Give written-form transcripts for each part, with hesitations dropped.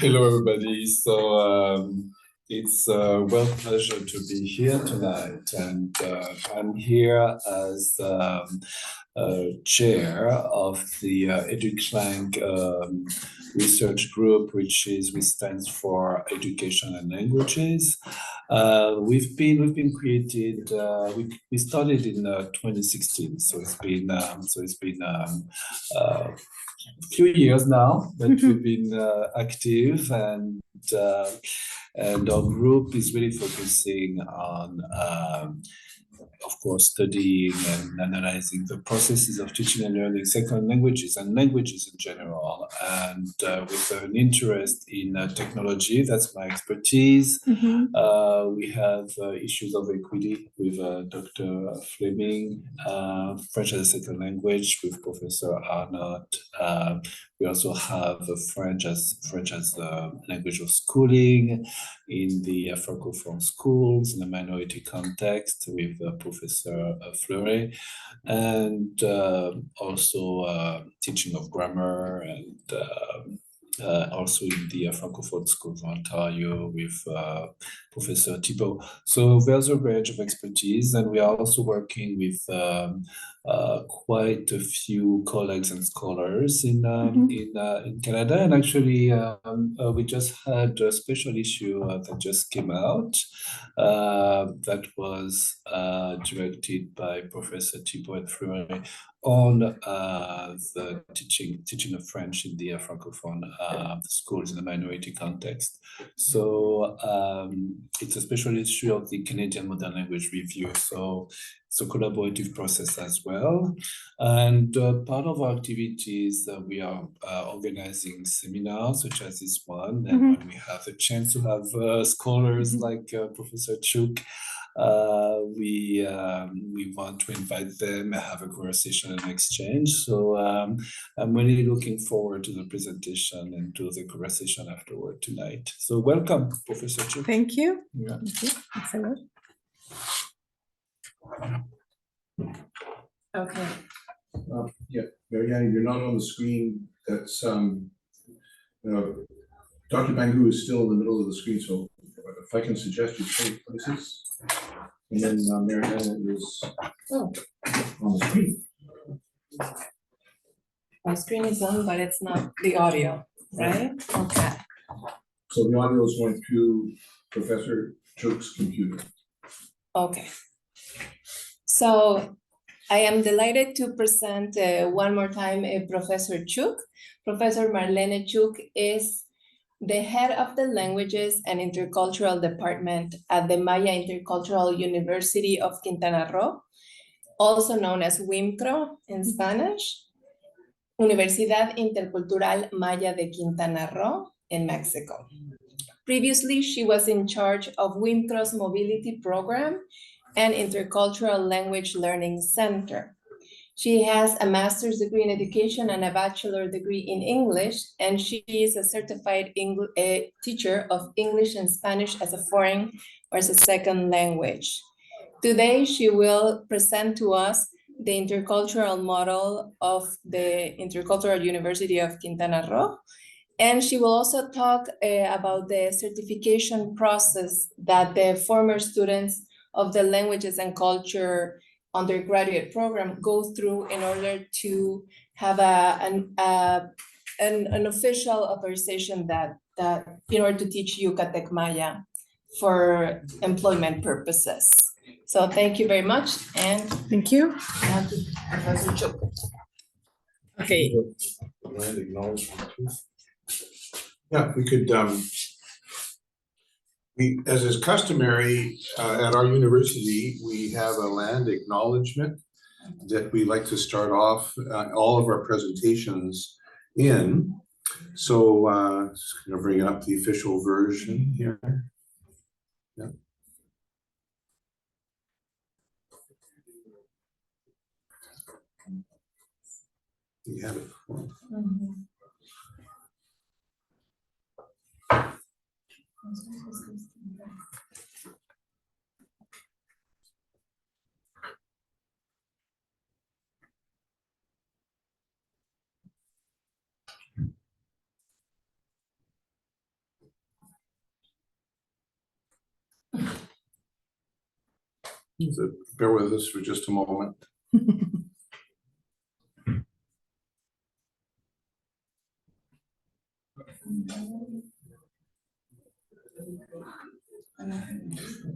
Hello, everybody. It's a real pleasure to be here tonight, and I'm here as chair of the EduClank research group, which stands for Education and Languages. We've been created. We started in 2016, so it's been few years now that we've been active, and our group is really focusing on of course, studying and analyzing the processes of teaching and learning second languages and languages in general, and with an interest in technology. That's my expertise. We have issues of equity with Dr. Fleming, French as a second language with Professor Arnott. We also have French as language of schooling in the Francophone schools in a minority context with Professor Fleury, and also teaching of grammar, and also in the Francophone schools of Ontario with Professor Thibault. So there's a range of expertise, and we are also working with quite a few colleagues and scholars in Canada. And actually, we just had a special issue that just came out that was directed by Professor Thibault and Fleury on the teaching of French in the Francophone schools in a minority context. So it's a special issue of the Canadian Modern Language Review. So it's a collaborative process as well. And part of our activities, we are organizing seminars such as this one. And when we have the chance to have scholars like Professor Chuc, we want to invite them and have a conversation and exchange. So I'm really looking forward to the presentation and to the conversation afterward tonight. So welcome, Professor Chuc. Thank you. Yeah. Thank you. Excellent. Okay. Yeah, Marianne, you're not on the screen. That's Dr. Bangu is still in the middle of the screen, so if I can suggest you change places, and then Marianne is on the screen. My screen is on, but it's not the audio, right? Okay. So the audio is going through Professor Chuc's computer. Okay. So I am delighted to present one more time Professor Chuc. Professor Marlene Chuc is the head of the Languages and Intercultural Department at the Maya Intercultural University of Quintana Roo, also known as WIMCRO in Spanish, Universidad Intercultural Maya de Quintana Roo in Mexico. Previously, she was in charge of WIMCRO's mobility program and Intercultural Language Learning Center. She has a master's degree in education and a bachelor degree in English, and she is a certified teacher of English and Spanish as a foreign or as a second language. Today, she will present to us the intercultural model of the Intercultural University of Quintana Roo, and she will also talk about the certification process that the former students of the Languages and Culture undergraduate program go through in order to have an official authorization that in order to teach Yucatec Maya for employment purposes. So thank you very much, and Thank you. now to Professor Chuc. Okay. Land acknowledgement. Yeah, we could, as is customary at our university, we have a land acknowledgement that we like to start off all of our presentations in. So just gonna bring up the official version here. Yeah. You have it. So bear with us for just a moment.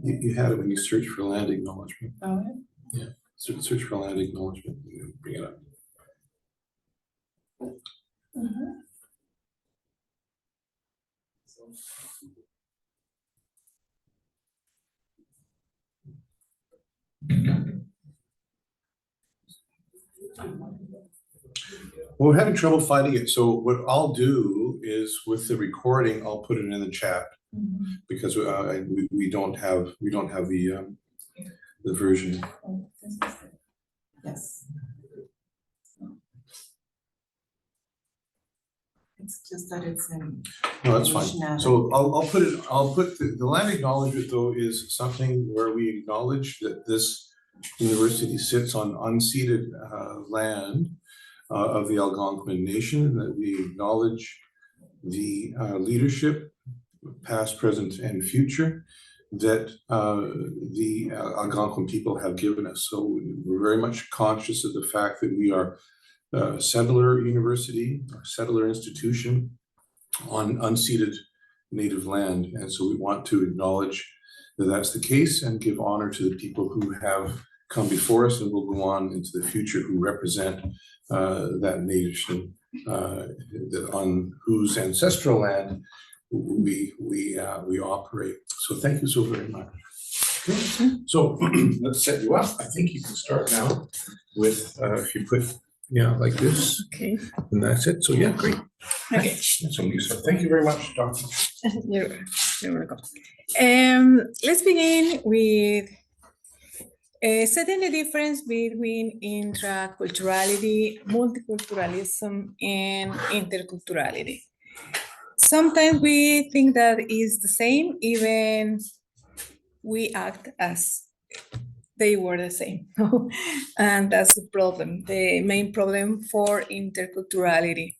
You had it when you search for land acknowledgement. All right. Yeah, search for land acknowledgement. You bring it up. Well, we're having trouble finding it. So what I'll do is with the recording, I'll put it in the chat because we don't have the version. Yes. It's just that it's in. No, that's fine. So I'll put the land acknowledgement though is something where we acknowledge that this university sits on unceded land of the Algonquin Nation, and that we acknowledge the leadership, past, present, and future, that the Algonquin people have given us. So we're very much conscious of the fact that we are a settler university, a settler institution on unceded native land. And so we want to acknowledge that that's the case and give honor to the people who have come before us and will go on into the future, who represent that nation on whose ancestral land we operate. So thank you so very much. Okay. So let's set you up. I think you can start now with if you put like this. Okay. And that's it. So yeah, great. Okay. So Lisa, thank you very much, Doctor. You're welcome. Let's begin with setting the difference between intraculturality, multiculturalism, and interculturality. Sometimes we think that is the same, even we act as they were the same. And that's the problem, the main problem for interculturality.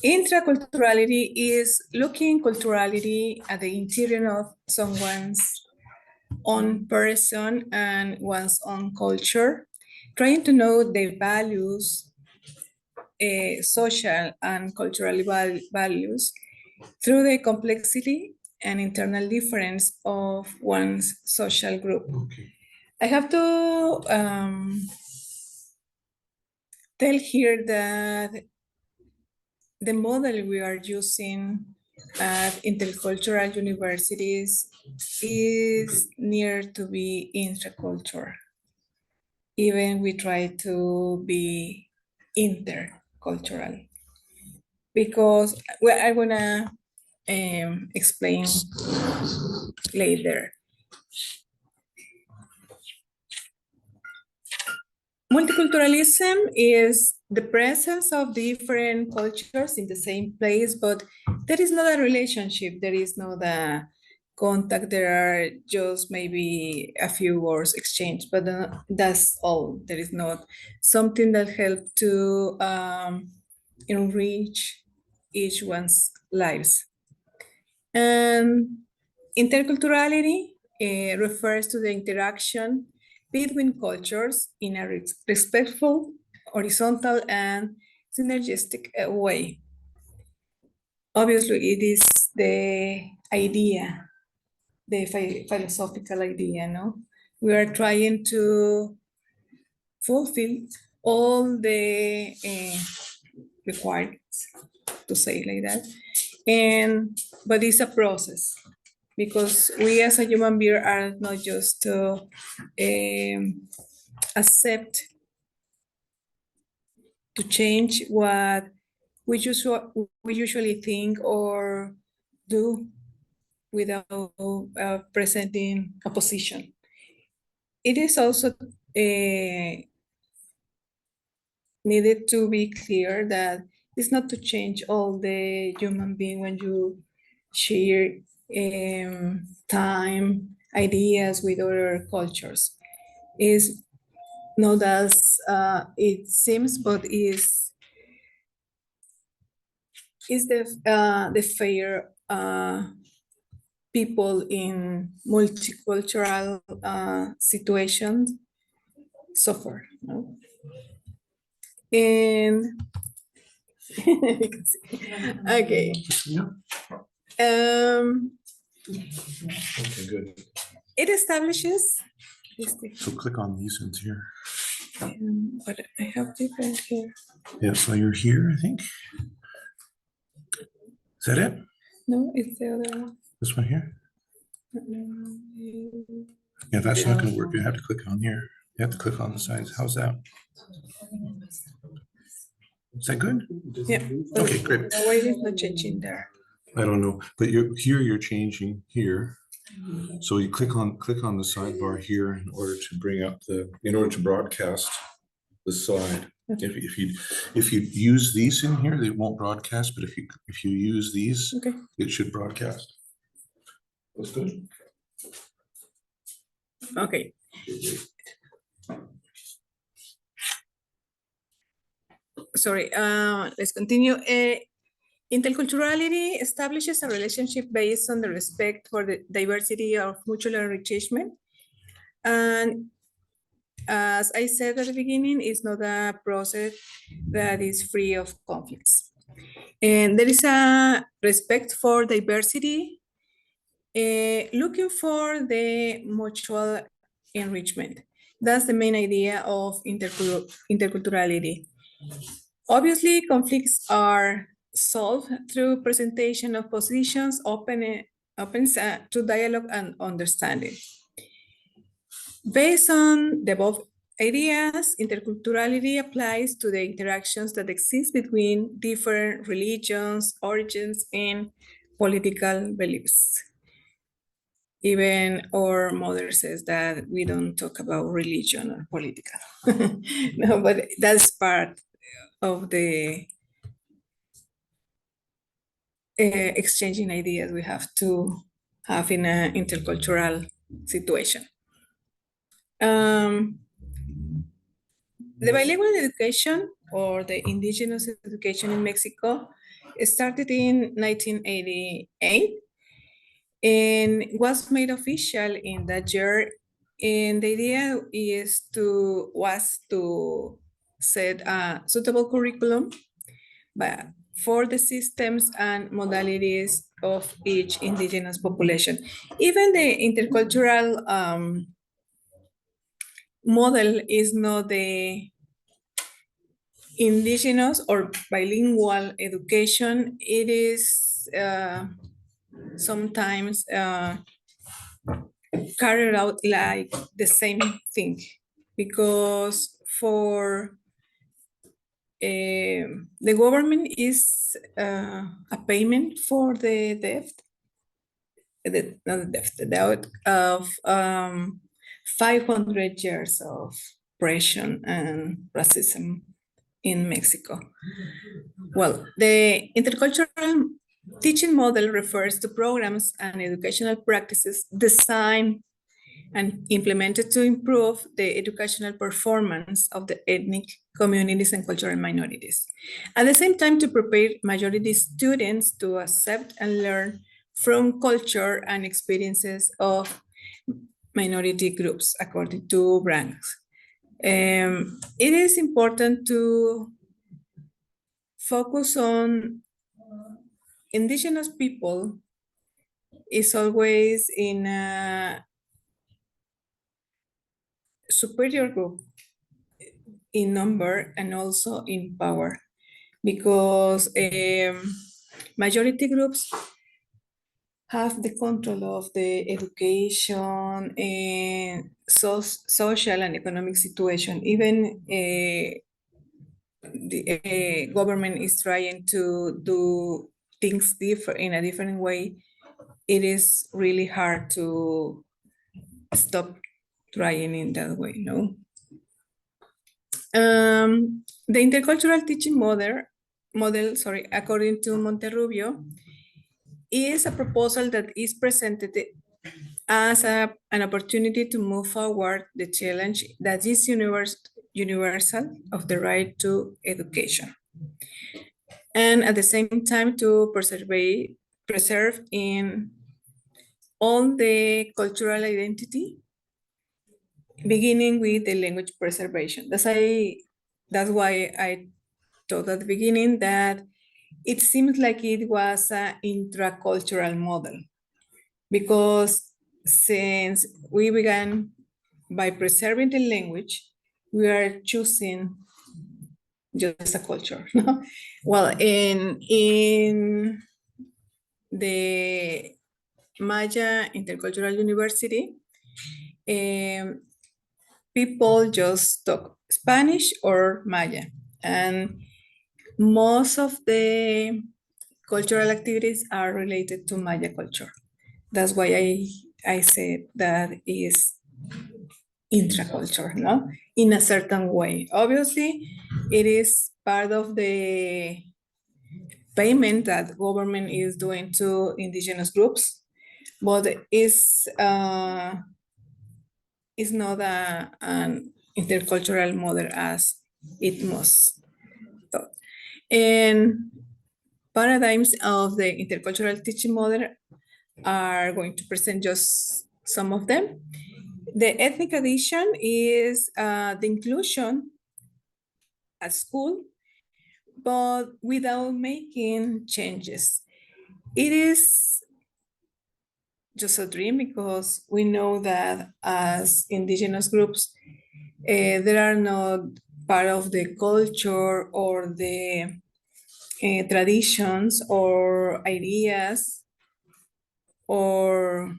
Intraculturality is looking culturality at the interior of someone's own person and one's own culture, trying to know the values, social and cultural values, through the complexity and internal difference of one's social group. Okay. I have to tell here that the model we are using at intercultural universities is near to be intercultural. Even we try to be intercultural, because I'm gonna explain later. Multiculturalism is the presence of different cultures in the same place, but there is not a relationship, there is not a contact, there are just maybe a few words exchanged, but that's all. There is not something that helps to enrich each one's lives. And interculturality refers to the interaction between cultures in a respectful, horizontal, and synergistic way. Obviously, it is the idea, the philosophical idea, no? We are trying to fulfill all the requirements, to say like that, but it's a process, because we as a human being are not just to accept to change what we usually think or do without presenting a position. It is also needed to be clear that it's not to change all the human being when you share time, ideas with other cultures. Is not as it seems, but is the fair people in multicultural situations suffer. No? And you can see. Okay. Yeah. Okay, good. It establishes. So click on these ones here. But I have different here. Yeah, so you're here, I think. Is that it? No, it's the other one. This one here? Yeah, that's not gonna work. You have to click on here. You have to click on the sides. How's that? Is that good? Yeah. Okay, great. The weight is not changing there. I don't know, but you're changing here. So you click on the sidebar here in order to broadcast the slide. If you use these in here, they won't broadcast, but if you use these, Okay. it should broadcast. That's good. Okay. Sorry, let's continue. Interculturality establishes a relationship based on the respect for the diversity of mutual enrichment. And as I said at the beginning, it's not a process that is free of conflicts. And there is a respect for diversity, looking for the mutual enrichment. That's the main idea of interculturality. Obviously, conflicts are solved through presentation of positions, opens to dialogue and understanding. Based on the above ideas, interculturality applies to the interactions that exist between different religions, origins, and political beliefs. Even our mother says that we don't talk about religion or political. No, but that's part of the exchanging ideas we have to have in an intercultural situation. The bilingual education or the indigenous education in Mexico started in 1988 and was made official in that year. And the idea was to set a suitable curriculum for the systems and modalities of each indigenous population. Even the intercultural model is not the indigenous or bilingual education. It is sometimes carried out like the same thing, because for the government is a payment for the debt, the debt of 500 years of oppression and racism in Mexico. Well, the intercultural teaching model refers to programs and educational practices designed and implemented to improve the educational performance of the ethnic communities and cultural minorities. At the same time, to prepare majority students to accept and learn from culture and experiences of minority groups according to ranks. It is important to focus on indigenous people is always in a superior group in number and also in power, because majority groups have the control of the education and social and economic situation. Even the government is trying to do things in a different way. It is really hard to stop trying in that way, no? The intercultural teaching model, according to Monterrubio, is a proposal that is presented as an opportunity to move forward the challenge that is universal of the right to education, and at the same time to preserve in all the cultural identity, beginning with the language preservation. That's why I told at the beginning that it seems like it was an intracultural model, because since we began by preserving the language, we are choosing just a culture. Well, in the Maya Intercultural University, people just talk Spanish or Maya, and most of the cultural activities are related to Maya culture. That's why I said that is intraculture, no? In a certain way. Obviously, it is part of the payment that government is doing to indigenous groups, but it's not an intercultural model as it must thought. And paradigms of the intercultural teaching model are going to present just some of them. The ethnic addition is the inclusion at school, but without making changes. It is just a dream, because we know that as indigenous groups, they are not part of the culture or the traditions or ideas or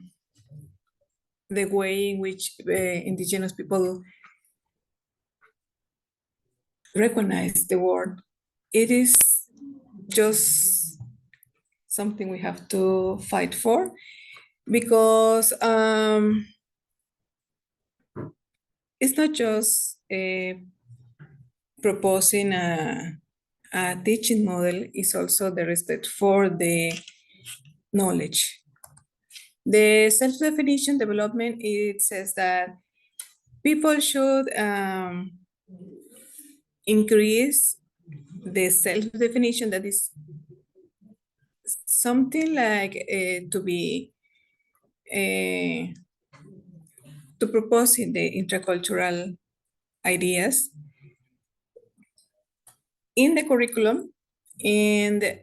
the way in which indigenous people recognize the world. It is just something we have to fight for, because it's not just proposing a teaching model, it's also the respect for the knowledge. The self-definition development, it says that people should increase the self-definition, that is something like to propose in the intercultural ideas in the curriculum, and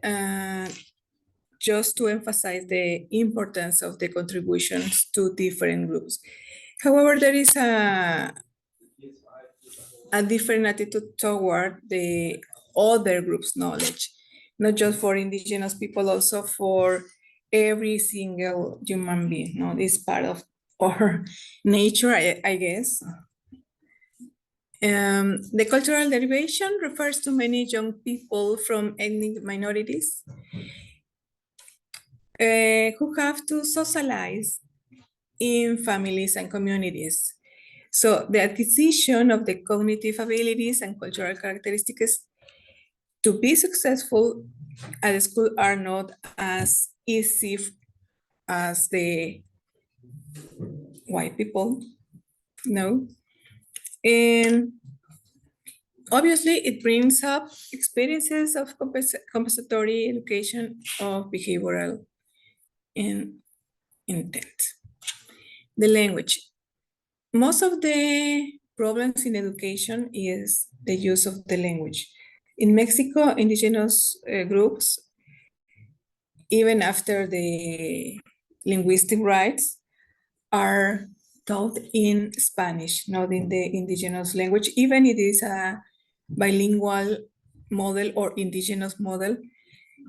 just to emphasize the importance of the contributions to different groups. However, there is a different attitude toward the other groups' knowledge, not just for indigenous people, also for every single human being. No, this is part of our nature, I guess. The cultural derivation refers to many young people from ethnic minorities who have to socialize in families and communities. So the acquisition of the cognitive abilities and cultural characteristics to be successful at school are not as easy as the white people, no. And obviously it brings up experiences of compensatory education of behavioral intent. The language. Most of the problems in education is the use of the language. In Mexico, indigenous groups, even after the linguistic rights, are taught in Spanish, not in the indigenous language. Even it is a bilingual model or indigenous model,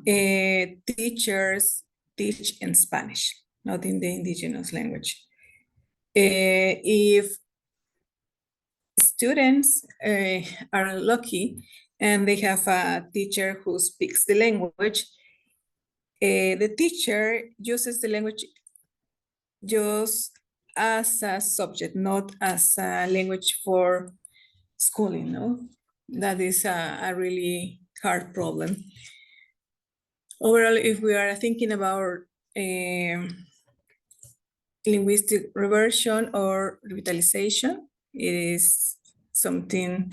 teachers teach in Spanish, not in the indigenous language. If students are lucky and they have a teacher who speaks the language, the teacher uses the language just as a subject, not as a language for schooling, no? That is a really hard problem. Overall, if we are thinking about linguistic reversion or revitalization, it is something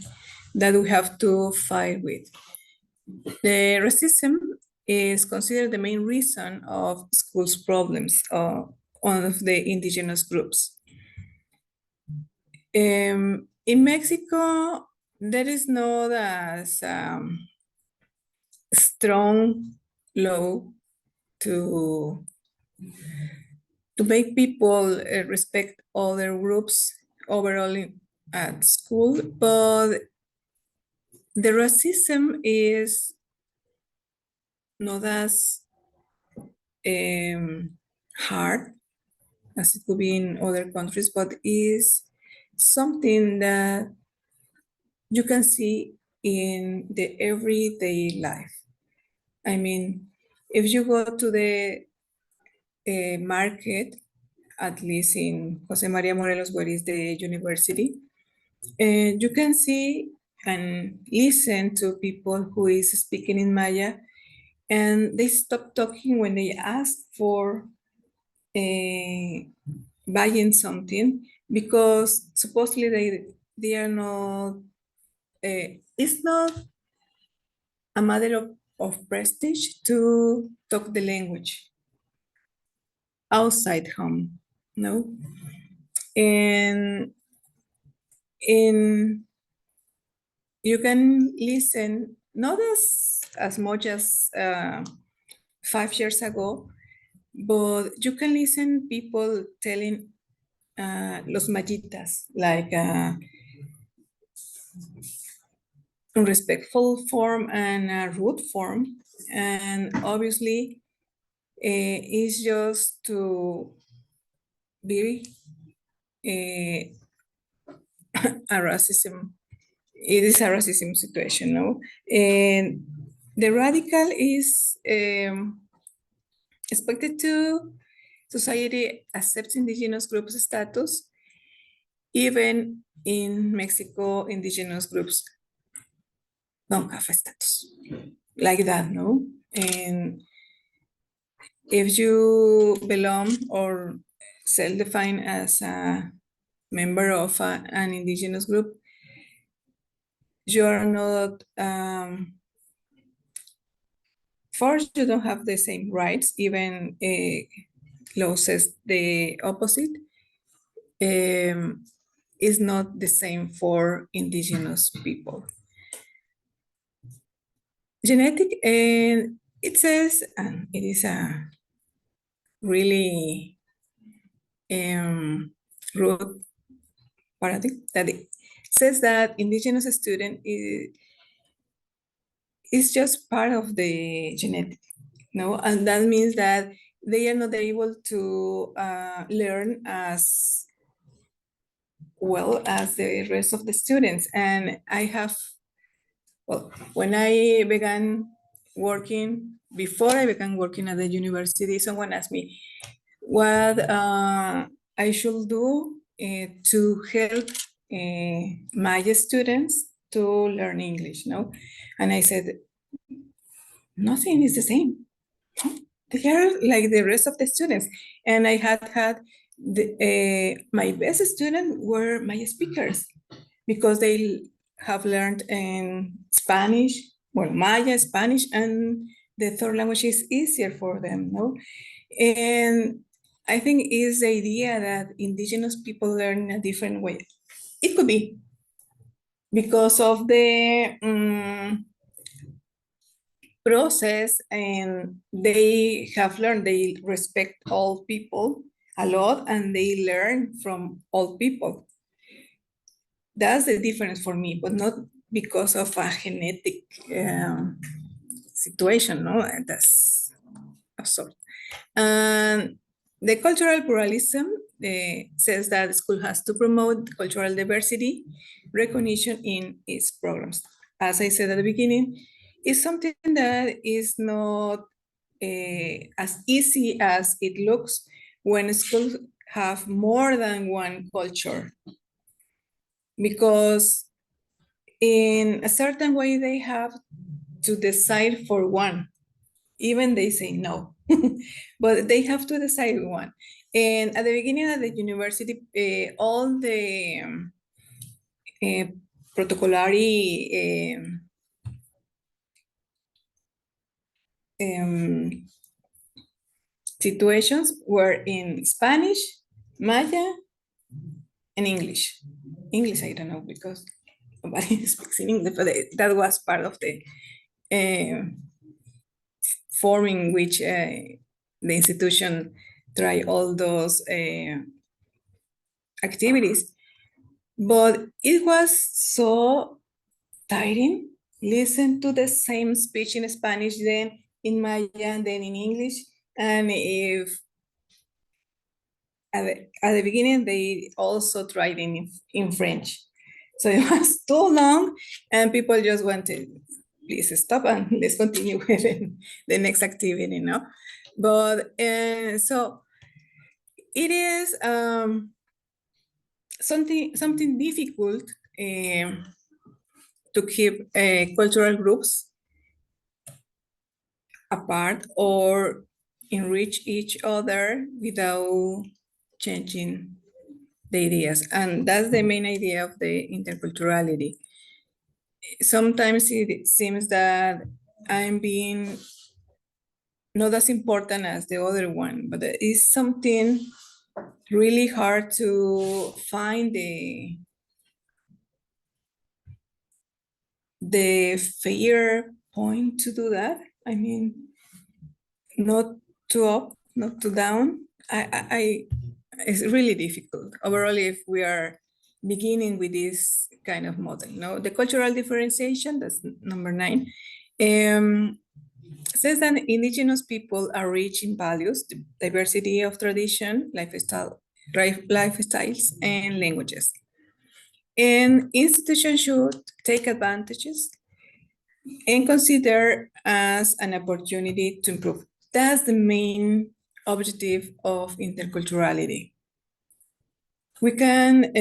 that we have to fight with. The racism is considered the main reason of schools' problems, one of the indigenous groups. In Mexico, there is not as strong law to make people respect other groups overall at school, but the racism is not as hard as it could be in other countries, but is something that you can see in the everyday life. I mean, if you go to the market, at least in Jose Maria Morelos, where is the university, you can see and listen to people who is speaking in Maya, and they stop talking when they ask for buying something, because supposedly they are not, it's not a matter of prestige to talk the language outside home, no? And in you can listen not as much as 5 years ago, but you can listen people telling los mayitas, like a respectful form and a rude form. And obviously, it's just to be a racism. It is a racism situation, no? And the radical is expected to society accepts indigenous groups status. Even in Mexico, indigenous groups don't have a status like that, no? And if you belong or self-define as a member of an indigenous group, you are not first, you don't have the same rights, even law says the opposite. Is not the same for indigenous people. Genetic, and it says, and it is a really rude paradigm that it says that indigenous student is just part of the genetic, no? And that means that they are not able to learn as well as the rest of the students. And I have, well, when I began working, before I began working at the university, someone asked me what I should do to help my students to learn English, no? And I said, nothing is the same. They are like the rest of the students. And I had my best students were my speakers, because they have learned in Spanish, well, Maya, Spanish, and the third language is easier for them, no? And I think it's the idea that indigenous people learn in a different way. It could be because of the process, and they have learned, they respect all people a lot, and they learn from all people. That's the difference for me, but not because of a genetic situation, no? That's absurd. And the cultural pluralism says that the school has to promote cultural diversity, recognition in its programs. As I said at the beginning, it's something that is not as easy as it looks when schools have more than one culture, because in a certain way they have to decide for one, even they say no, but they have to decide one. And at the beginning of the university, all the protocolary situations were in Spanish, Maya, and English. English, I don't know, because nobody speaks in English, but that was part of the forming which the institution try all those activities. But it was so tiring. Listen to the same speech in Spanish, then in Maya, and then in English. And if at the beginning, they also tried in French. So it was too long, and people just wanted, please stop and let's continue with the next activity, no? But so it is something difficult to keep cultural groups apart or enrich each other without changing the ideas. And that's the main idea of the interculturality. Sometimes it seems that I'm being not as important as the other one, but it's something really hard to find the fair point to do that. I mean, not too up, not too down. It's really difficult. Overall, if we are beginning with this kind of model, no, the cultural differentiation, that's number 9, says that indigenous people are rich in values, diversity of tradition, lifestyles, and languages. And institutions should take advantages and consider as an opportunity to improve. That's the main objective of interculturality. We can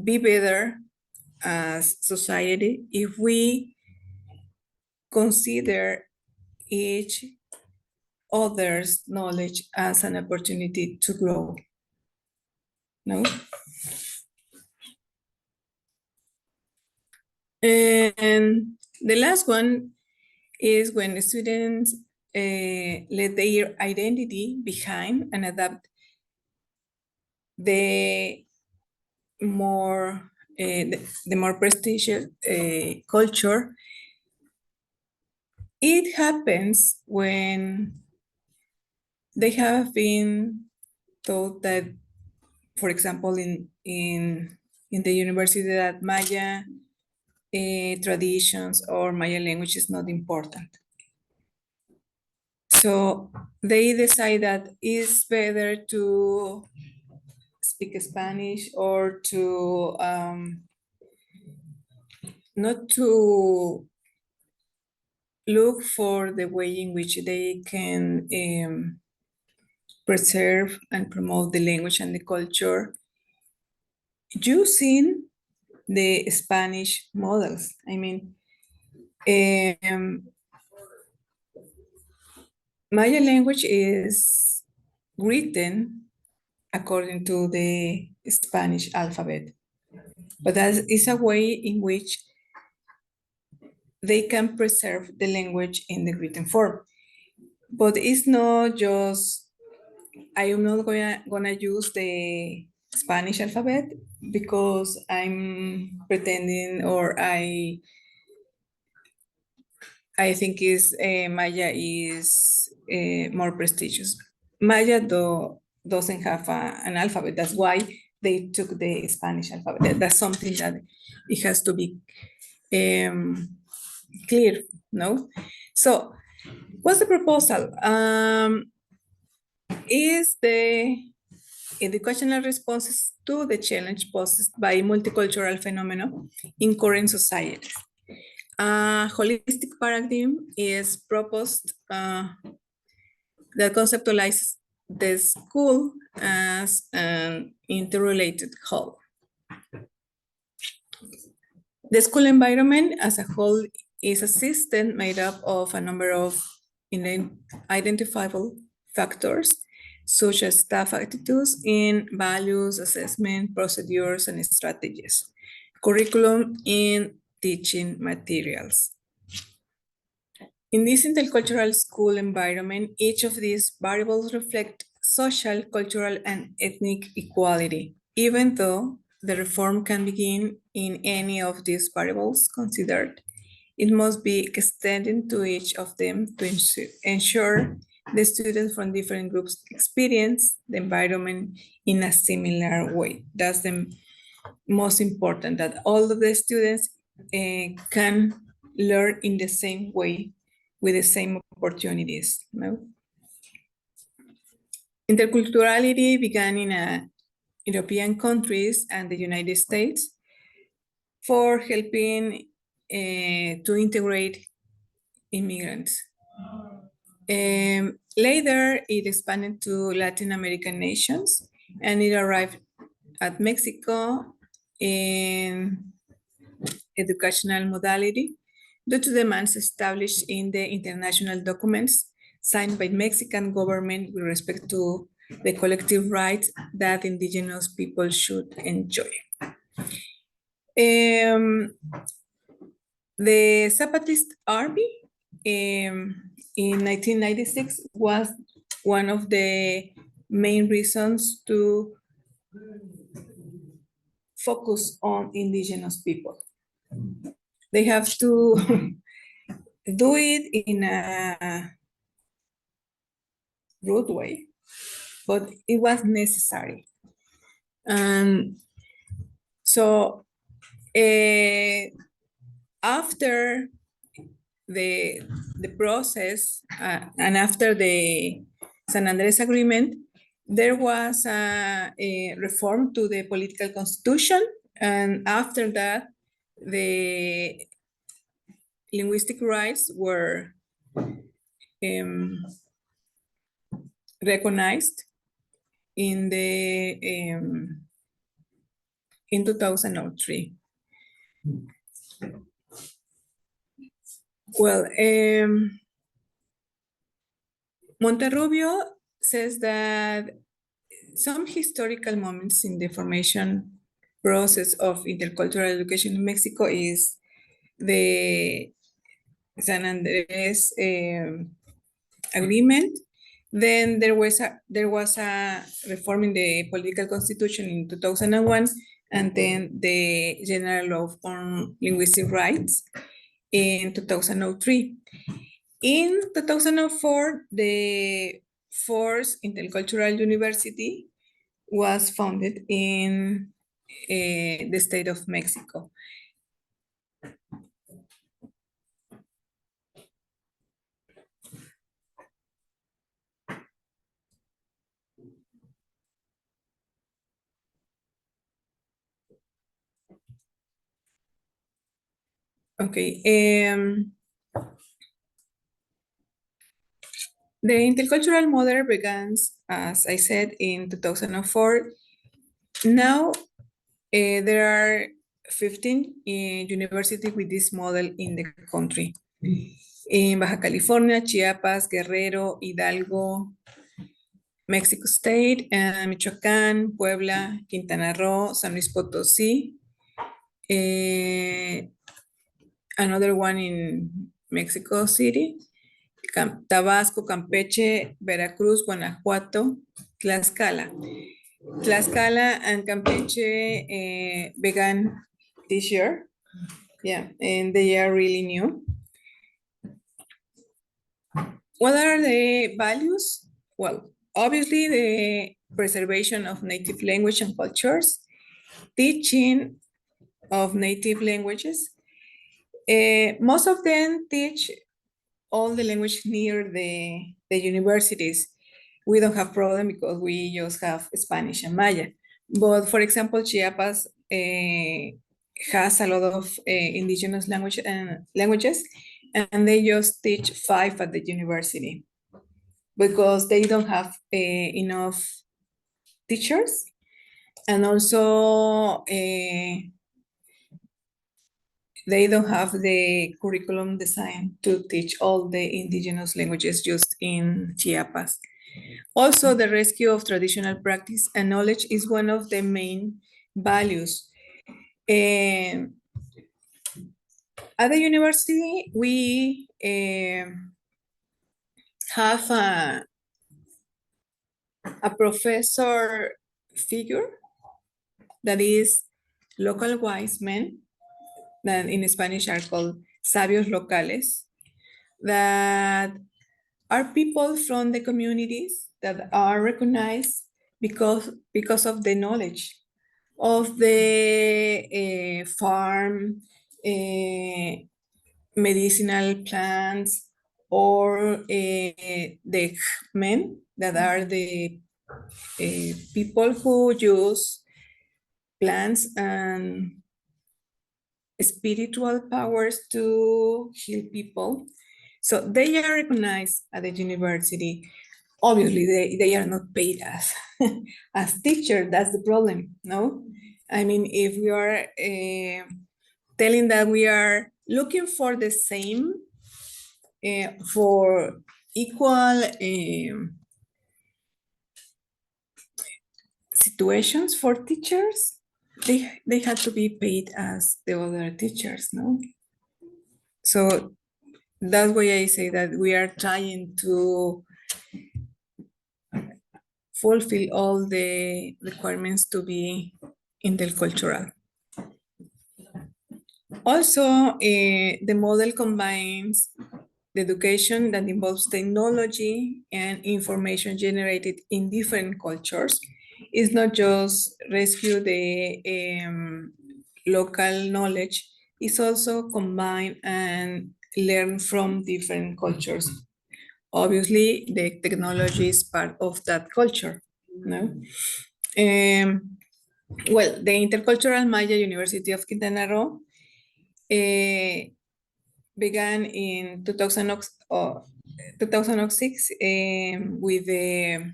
be better as society if we consider each other's knowledge as an opportunity to grow. No? And the last one is when the students let their identity behind and adapt the more prestigious culture. It happens when they have been taught that, for example, in the university, that Maya traditions or Maya language is not important. So they decide that it's better to speak Spanish or to not to look for the way in which they can preserve and promote the language and the culture using the Spanish models. I mean, Maya language is written according to the Spanish alphabet, but that is a way in which they can preserve the language in the written form. But it's not just, I am not gonna use the Spanish alphabet because I'm pretending, or I think is Maya is more prestigious. Maya doesn't have an alphabet. That's why they took the Spanish alphabet. That's something that it has to be clear, no? So what's the proposal? Is the educational responses to the challenge posed by multicultural phenomena in current society. A holistic paradigm is proposed that conceptualizes the school as an interrelated whole. The school environment as a whole is a system made up of a number of identifiable factors, such as staff attitudes in values, assessment, procedures, and strategies, curriculum, and teaching materials. In this intercultural school environment, each of these variables reflect social, cultural, and ethnic equality, even though the reform can begin in any of these variables considered. It must be extended to each of them to ensure the students from different groups experience the environment in a similar way. That's the most important, that all of the students can learn in the same way with the same opportunities. No? Interculturality began in European countries and the United States for helping to integrate immigrants. Later, it expanded to Latin American nations, and it arrived at Mexico in educational modality due to demands established in the international documents signed by Mexican government with respect to the collective rights that indigenous people should enjoy. The Zapatist army in 1996 was one of the main reasons to focus on indigenous people. They have to do it in a rude way, but it was necessary. So after the process and after the San Andres Agreement, there was a reform to the political constitution, and after that, the linguistic rights were recognized in the in 2003. Well, Monterrubio says that some historical moments in the formation process of intercultural education in Mexico is the San Andres Agreement. Then there was a reform in the political constitution in 2001, and then the General Law on Linguistic Rights in 2003. In 2004, the fourth Intercultural University was founded in the state of Mexico. Okay. The intercultural model began, as I said, in 2004. Now, there are 15 universities with this model in the country. In Baja California, Chiapas, Guerrero, Hidalgo, Mexico State, Michoacán, Puebla, Quintana Roo, San Luis Potosí, another one in Mexico City, Tabasco, Campeche, Veracruz, Guanajuato, Tlaxcala. Tlaxcala and Campeche began this year. Yeah, and they are really new. What are the values? Well, obviously the preservation of native language and cultures, teaching of native languages. Most of them teach all the language near the universities. We don't have problem because we just have Spanish and Maya. But for example, Chiapas has a lot of indigenous languages, and they just teach 5 at the university because they don't have enough teachers, and also they don't have the curriculum design to teach all the indigenous languages just in Chiapas. Also, the rescue of traditional practice and knowledge is one of the main values. At the university, we have a professor figure that is local wise men, that in Spanish are called sabios locales, that are people from the communities that are recognized because of the knowledge of the farm, medicinal plants, or the men that are the people who use plants and spiritual powers to heal people. So they are recognized at the university. Obviously, they are not paid as, as teachers. That's the problem, no? I mean, if we are telling that we are looking for the same, for equal situations for teachers, they have to be paid as the other teachers, no? So that's why I say that we are trying to fulfill all the requirements to be intercultural. Also, the model combines the education that involves technology and information generated in different cultures. It's not just rescue the local knowledge, it's also combine and learn from different cultures. Obviously, the technology is part of that culture, no? Well, the Intercultural Maya University of Quintana Roo began in 2006 with the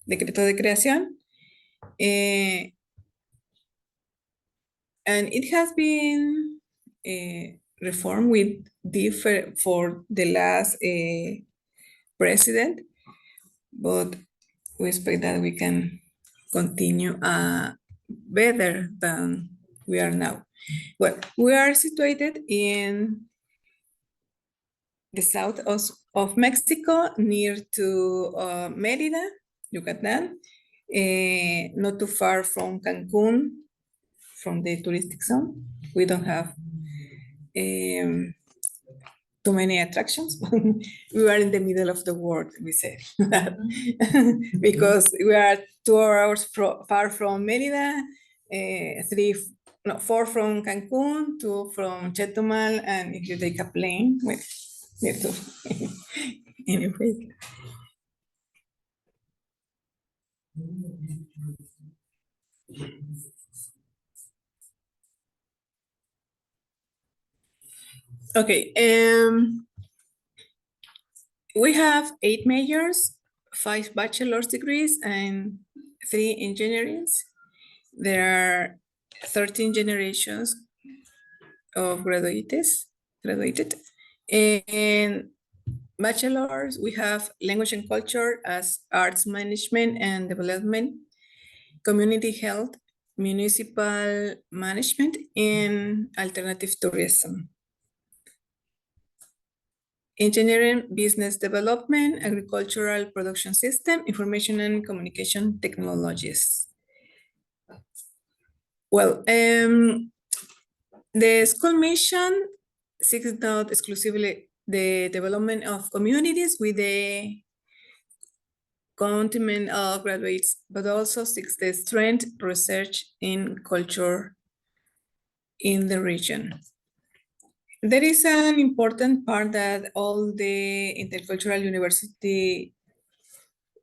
Decreto de Creación. And it has been reformed with different for the last president, but we expect that we can continue better than we are now. Well, we are situated in the south of Mexico, near to Mérida, Yucatan, not too far from Cancun, from the touristic zone. We don't have too many attractions. We are in the middle of the world, we say, because we are 2 hours far from Mérida, 4 from Cancun, 2 from Chetumal, and if you take a plane, well, you have to. Anyway. Okay, we have 8 majors, 5 bachelor's degrees, and 3 engineerings. There are 13 generations of graduated. And bachelor's, we have language and culture as arts management and development, community health, municipal management, and alternative tourism. Engineering, business development, agricultural production system, information and communication technologies. Well, the school mission seeks not exclusively the development of communities with the content of graduates, but also seeks the strength, research in culture in the region. There is an important part that all the intercultural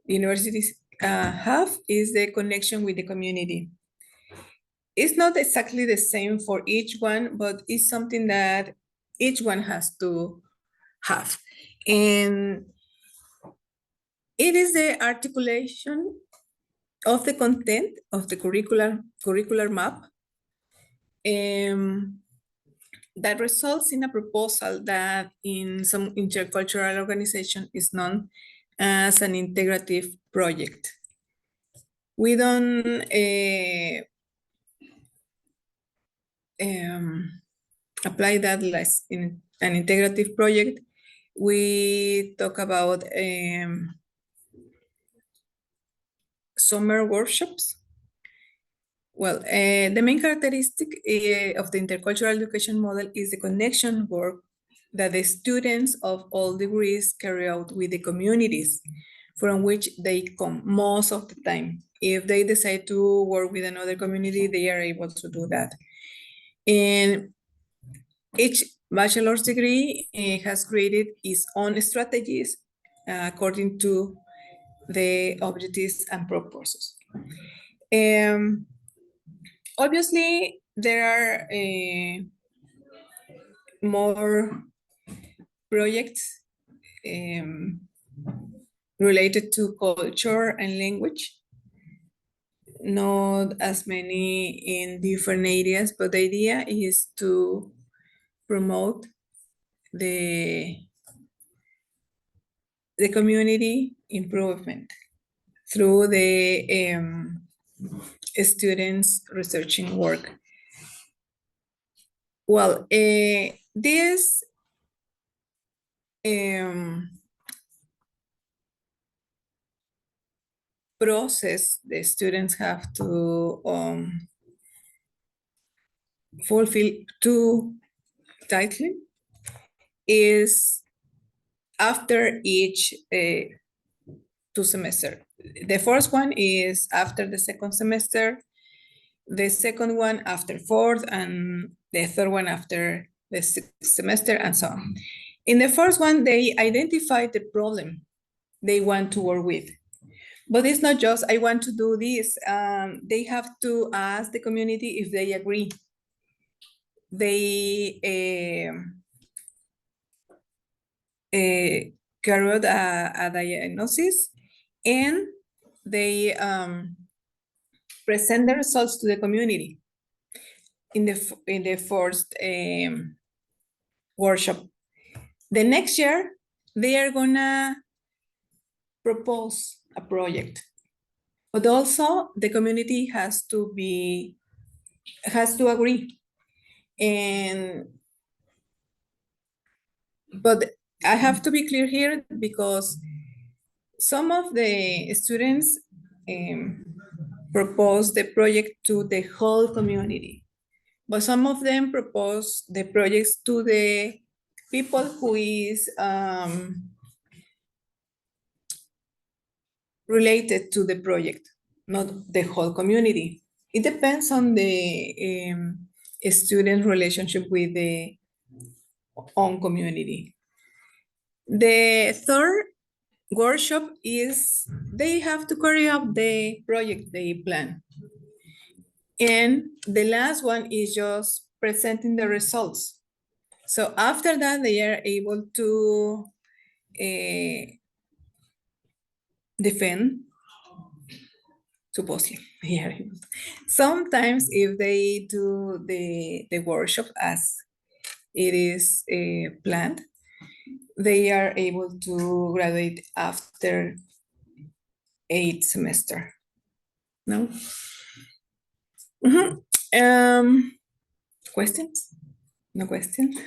universities have is the connection with the community. It's not exactly the same for each one, but it's something that each one has to have. And it is the articulation of the content of the curricular map that results in a proposal that in some intercultural organization is known as an integrative project. We don't apply that as in an integrative project we talk about summer workshops. Well, the main characteristic of the intercultural education model is the connection work that the students of all degrees carry out with the communities from which they come most of the time. If they decide to work with another community, they are able to do that. And each bachelor's degree has created its own strategies according to the objectives and purposes. Obviously, there are more projects related to culture and language, not as many in different areas, but the idea is to promote the community improvement through the students researching work. Well, this process the students have to fulfill two tightly is after each 2 semester. The first one is after the second semester, the second one after fourth, and the third one after the sixth semester, and so on. In the first one, they identify the problem they want to work with. But it's not just, I want to do this. They have to ask the community if they agree. They carry out a diagnosis, and they present the results to the community in the first workshop. The next year, they are gonna propose a project, but also the community has to agree. But I have to be clear here, because some of the students propose the project to the whole community, but some of them propose the projects to the people who is related to the project, not the whole community. It depends on the student relationship with the own community. The third workshop is they have to carry out the project they plan. And the last one is just presenting the results. So after that, they are able to defend, supposedly. Yeah. Sometimes if they do the workshop as it is planned, they are able to graduate after 8th semester. No? Questions? No questions?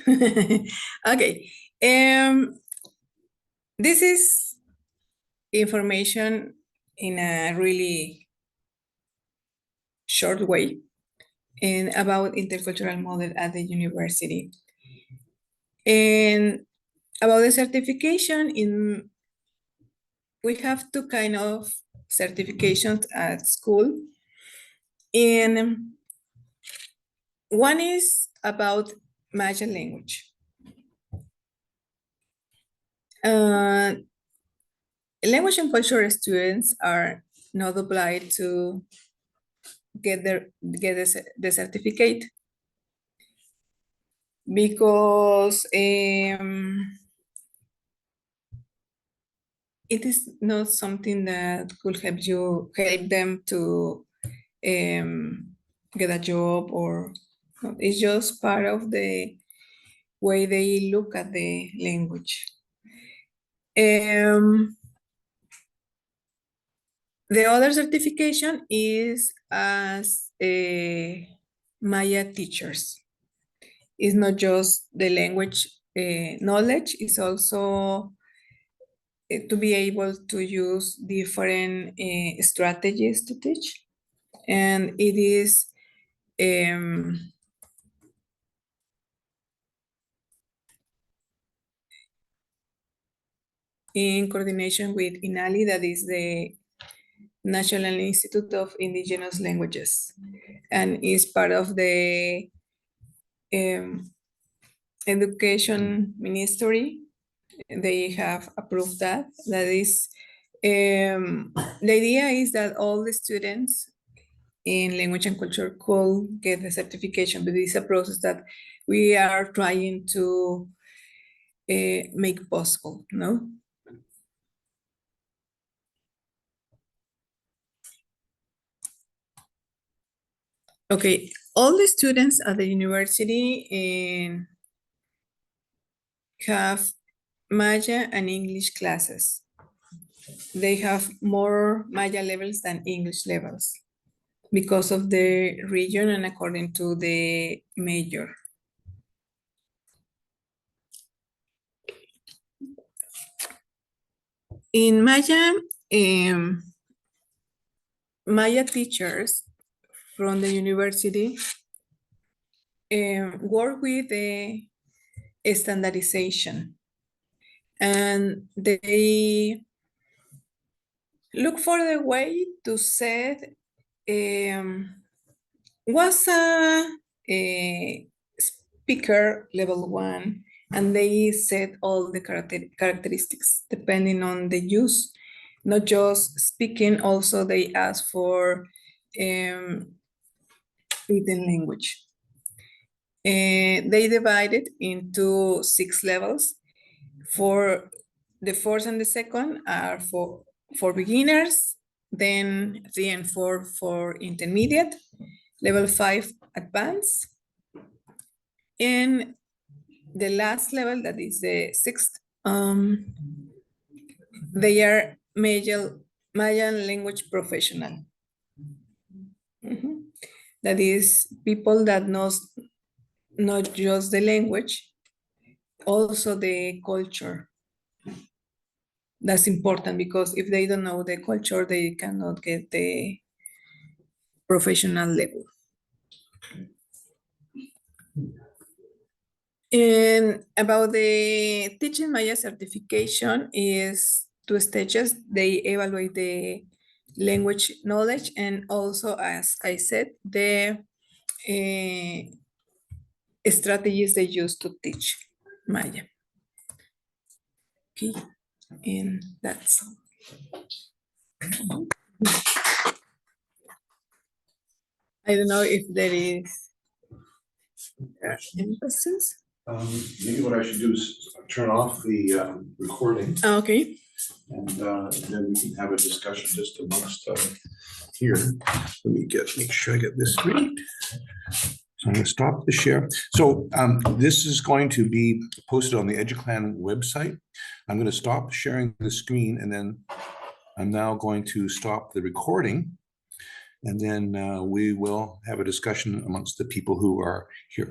Okay. This is information in a really short way and about intercultural model at the university. And about the certification, we have two kind of certifications at school. And one is about Mayan language. Language and culture students are not obliged to get the certificate, because it is not something that could help them to get a job, or it's just part of the way they look at the language. The other certification is as Maya teachers. It's not just the language knowledge is also to be able to use different strategies to teach. And it is in coordination with INALI, that is the National Institute of Indigenous Languages, and is part of the Education Ministry. They have approved that. That is, the idea is that all the students in language and culture could get the certification, but it's a process that we are trying to make possible, no? Okay, all the students at the university have Maya and English classes. They have more Maya levels than English levels because of the region and according to the major. In Maya, Maya teachers from the university work with the standardization, and they look for the way to set what's a speaker level 1, and they set all the characteristics depending on the use, not just speaking. Also they ask for written language. They divide it into 6 levels. For the first and the second are for beginners, then 3 and 4 for intermediate, level 5 advanced, and the last level, that is the 6th, they are Mayan language professional. That is people that knows not just the language, also the culture. That's important because if they don't know the culture, they cannot get the professional level. And about the teaching Maya certification is 2 stages. They evaluate the language knowledge and also, as I said, the strategies they use to teach Maya. Okay, and that's all. I don't know if there is any questions. Maybe what I should do is turn off the recording, Okay. and then we can have a discussion just amongst here. Let me make sure I get this right. So I'm going to stop the share. So this is going to be posted on the EduClan website. I'm going to stop sharing the screen, and then I'm now going to stop the recording, and then we will have a discussion amongst the people who are here.